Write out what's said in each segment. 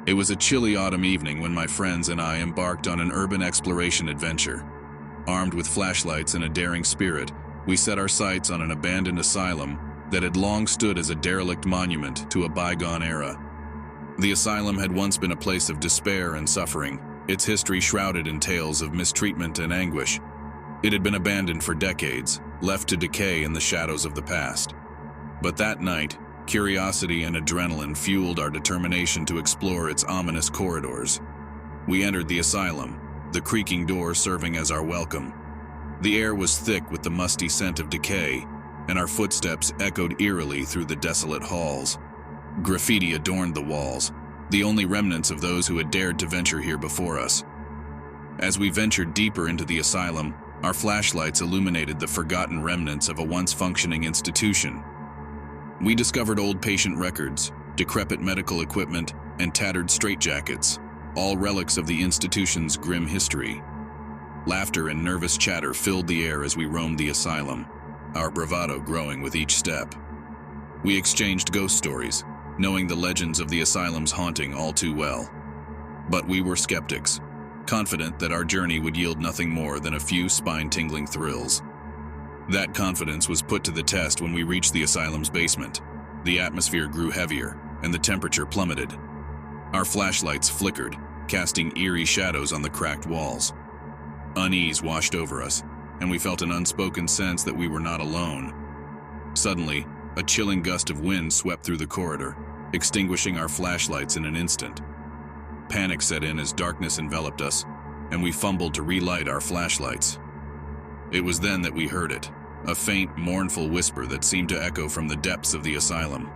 It was a chilly autumn evening when my friends and I embarked on an urban exploration adventure. Armed with flashlights and a daring spirit, we set our sights on an abandoned asylum that had long stood as a derelict monument to a bygone era. The asylum had once been a place of despair and suffering, its history shrouded in tales of mistreatment and anguish. It had been abandoned for decades, left to decay in the shadows of the past. But that night, curiosity and adrenaline fueled our determination to explore its ominous corridors. We entered the asylum, the creaking door serving as our welcome. The air was thick with the musty scent of decay, and our footsteps echoed eerily through the desolate halls. Graffiti adorned the walls, the only remnants of those who had dared to venture here before us. As we ventured deeper into the asylum, our flashlights illuminated the forgotten remnants of a once functioning institution. We discovered old patient records, decrepit medical equipment, and tattered straitjackets, all relics of the institution's grim history. Laughter and nervous chatter filled the air as we roamed the asylum, our bravado growing with each step. We exchanged ghost stories, knowing the legends of the asylum's haunting all too well. But we were skeptics, confident that our journey would yield nothing more than a few spine-tingling thrills. That confidence was put to the test when we reached the asylum's basement. The atmosphere grew heavier, and the temperature plummeted. Our flashlights flickered, casting eerie shadows on the cracked walls. Unease washed over us, and we felt an unspoken sense that we were not alone. Suddenly, a chilling gust of wind swept through the corridor, extinguishing our flashlights in an instant. Panic set in as darkness enveloped us, and we fumbled to relight our flashlights. It was then that we heard it, a faint, mournful whisper that seemed to echo from the depths of the asylum.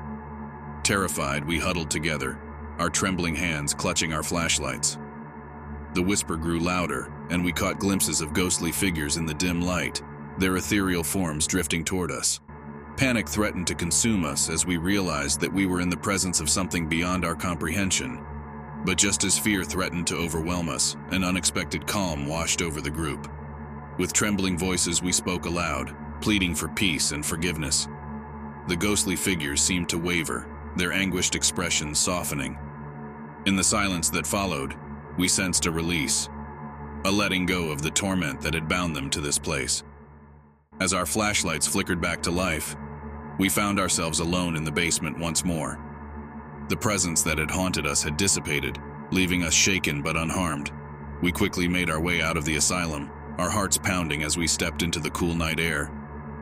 Terrified, we huddled together, our trembling hands clutching our flashlights. The whisper grew louder, and we caught glimpses of ghostly figures in the dim light, their ethereal forms drifting toward us. Panic threatened to consume us as we realized that we were in the presence of something beyond our comprehension. But just as fear threatened to overwhelm us, an unexpected calm washed over the group. With trembling voices, we spoke aloud, pleading for peace and forgiveness. The ghostly figures seemed to waver, their anguished expressions softening. In the silence that followed, we sensed a release, a letting go of the torment that had bound them to this place. As our flashlights flickered back to life, we found ourselves alone in the basement once more. The presence that had haunted us had dissipated, leaving us shaken but unharmed. We quickly made our way out of the asylum, our hearts pounding as we stepped into the cool night air.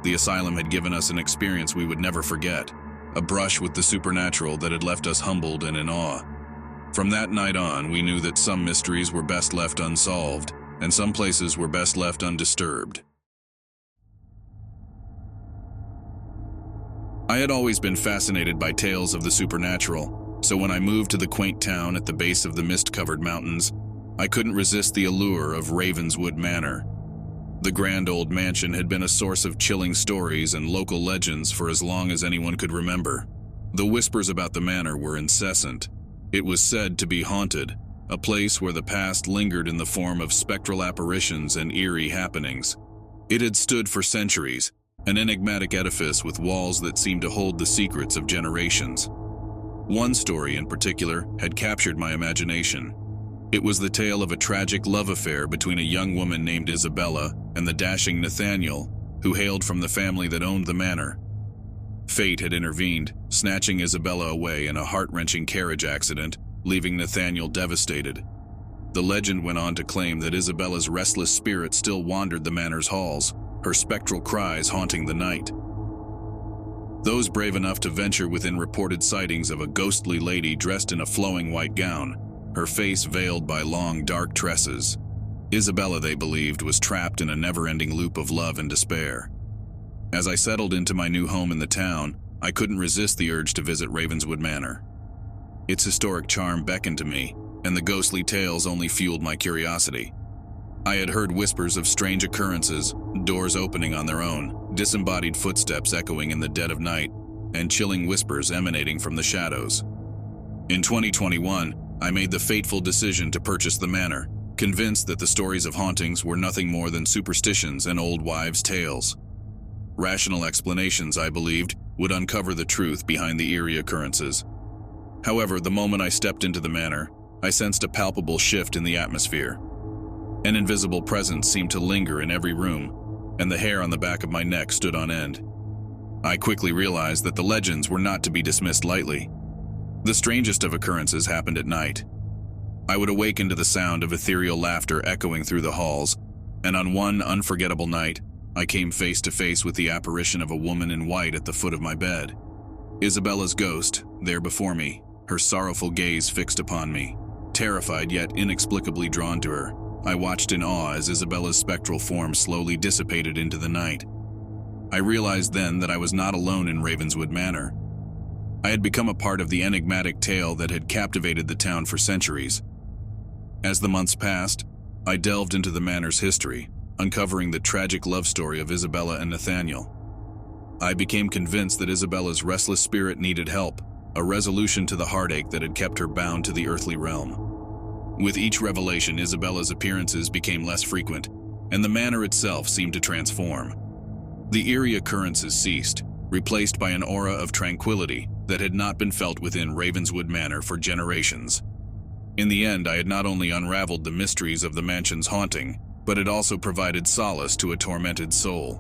The asylum had given us an experience we would never forget, a brush with the supernatural that had left us humbled and in awe. From that night on, we knew that some mysteries were best left unsolved, and some places were best left undisturbed. I had always been fascinated by tales of the supernatural, so when I moved to the quaint town at the base of the mist-covered mountains, I couldn't resist the allure of Ravenswood Manor. The grand old mansion had been a source of chilling stories and local legends for as long as anyone could remember. The whispers about the manor were incessant. It was said to be haunted, a place where the past lingered in the form of spectral apparitions and eerie happenings. It had stood for centuries, an enigmatic edifice with walls that seemed to hold the secrets of generations. One story in particular had captured my imagination. It was the tale of a tragic love affair between a young woman named Isabella and the dashing Nathaniel, who hailed from the family that owned the manor. Fate had intervened, snatching Isabella away in a heart-wrenching carriage accident, leaving Nathaniel devastated. The legend went on to claim that Isabella's restless spirit still wandered the manor's halls, her spectral cries haunting the night. Those brave enough to venture within reported sightings of a ghostly lady dressed in a flowing white gown, her face veiled by long, dark tresses. Isabella, they believed, was trapped in a never-ending loop of love and despair. As I settled into my new home in the town, I couldn't resist the urge to visit Ravenswood Manor. Its historic charm beckoned to me, and the ghostly tales only fueled my curiosity. I had heard whispers of strange occurrences, doors opening on their own, disembodied footsteps echoing in the dead of night, and chilling whispers emanating from the shadows. In 2021, I made the fateful decision to purchase the manor, convinced that the stories of hauntings were nothing more than superstitions and old wives' tales. Rational explanations, I believed, would uncover the truth behind the eerie occurrences. However, the moment I stepped into the manor, I sensed a palpable shift in the atmosphere. An invisible presence seemed to linger in every room, and the hair on the back of my neck stood on end. I quickly realized that the legends were not to be dismissed lightly. The strangest of occurrences happened at night. I would awaken to the sound of ethereal laughter echoing through the halls, and on one unforgettable night, I came face to face with the apparition of a woman in white at the foot of my bed. Isabella's ghost, there before me, her sorrowful gaze fixed upon me. Terrified yet inexplicably drawn to her, I watched in awe as Isabella's spectral form slowly dissipated into the night. I realized then that I was not alone in Ravenswood Manor. I had become a part of the enigmatic tale that had captivated the town for centuries. As the months passed, I delved into the manor's history, uncovering the tragic love story of Isabella and Nathaniel. I became convinced that Isabella's restless spirit needed help, a resolution to the heartache that had kept her bound to the earthly realm. With each revelation, Isabella's appearances became less frequent, and the manor itself seemed to transform. The eerie occurrences ceased, replaced by an aura of tranquility that had not been felt within Ravenswood Manor for generations. In the end, I had not only unraveled the mysteries of the mansion's haunting, but it also provided solace to a tormented soul.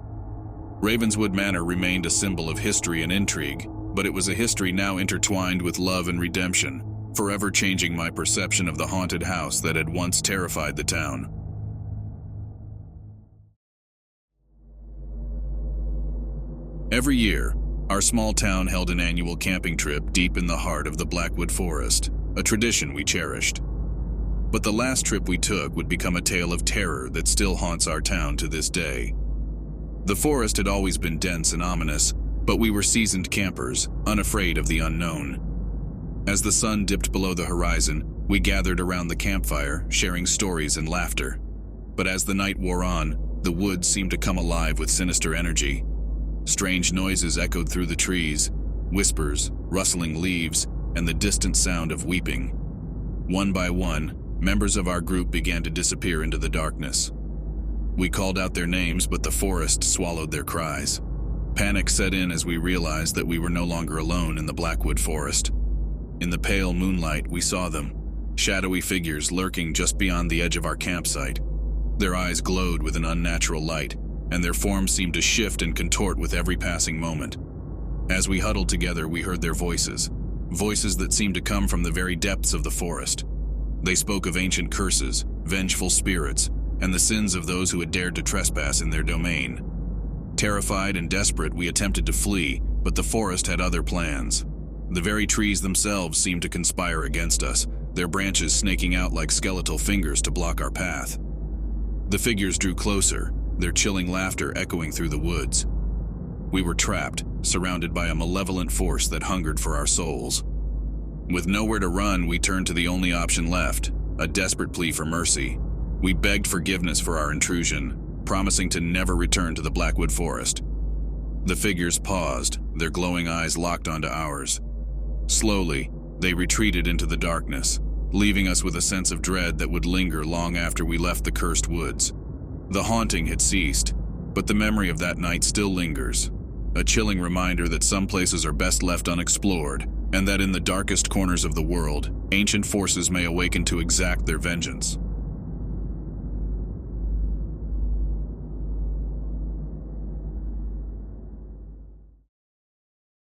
Ravenswood Manor remained a symbol of history and intrigue, but it was a history now intertwined with love and redemption, forever changing my perception of the haunted house that had once terrified the town. Every year, our small town held an annual camping trip deep in the heart of the Blackwood Forest, a tradition we cherished. But the last trip we took would become a tale of terror that still haunts our town to this day. The forest had always been dense and ominous, but we were seasoned campers, unafraid of the unknown. As the sun dipped below the horizon, we gathered around the campfire, sharing stories and laughter. But as the night wore on, the woods seemed to come alive with sinister energy. Strange noises echoed through the trees, whispers, rustling leaves, and the distant sound of weeping. One by one, members of our group began to disappear into the darkness. We called out their names, but the forest swallowed their cries. Panic set in as we realized that we were no longer alone in the Blackwood Forest. In the pale moonlight, we saw them, shadowy figures lurking just beyond the edge of our campsite. Their eyes glowed with an unnatural light, and their forms seemed to shift and contort with every passing moment. As we huddled together, we heard their voices that seemed to come from the very depths of the forest. They spoke of ancient curses, vengeful spirits, and the sins of those who had dared to trespass in their domain. Terrified and desperate, we attempted to flee, but the forest had other plans. The very trees themselves seemed to conspire against us, their branches snaking out like skeletal fingers to block our path. The figures drew closer, their chilling laughter echoing through the woods. We were trapped, surrounded by a malevolent force that hungered for our souls. With nowhere to run, we turned to the only option left, a desperate plea for mercy. We begged forgiveness for our intrusion, promising to never return to the Blackwood Forest. The figures paused, their glowing eyes locked onto ours. Slowly, they retreated into the darkness, leaving us with a sense of dread that would linger long after we left the cursed woods. The haunting had ceased, but the memory of that night still lingers, a chilling reminder that some places are best left unexplored, and that in the darkest corners of the world, ancient forces may awaken to exact their vengeance.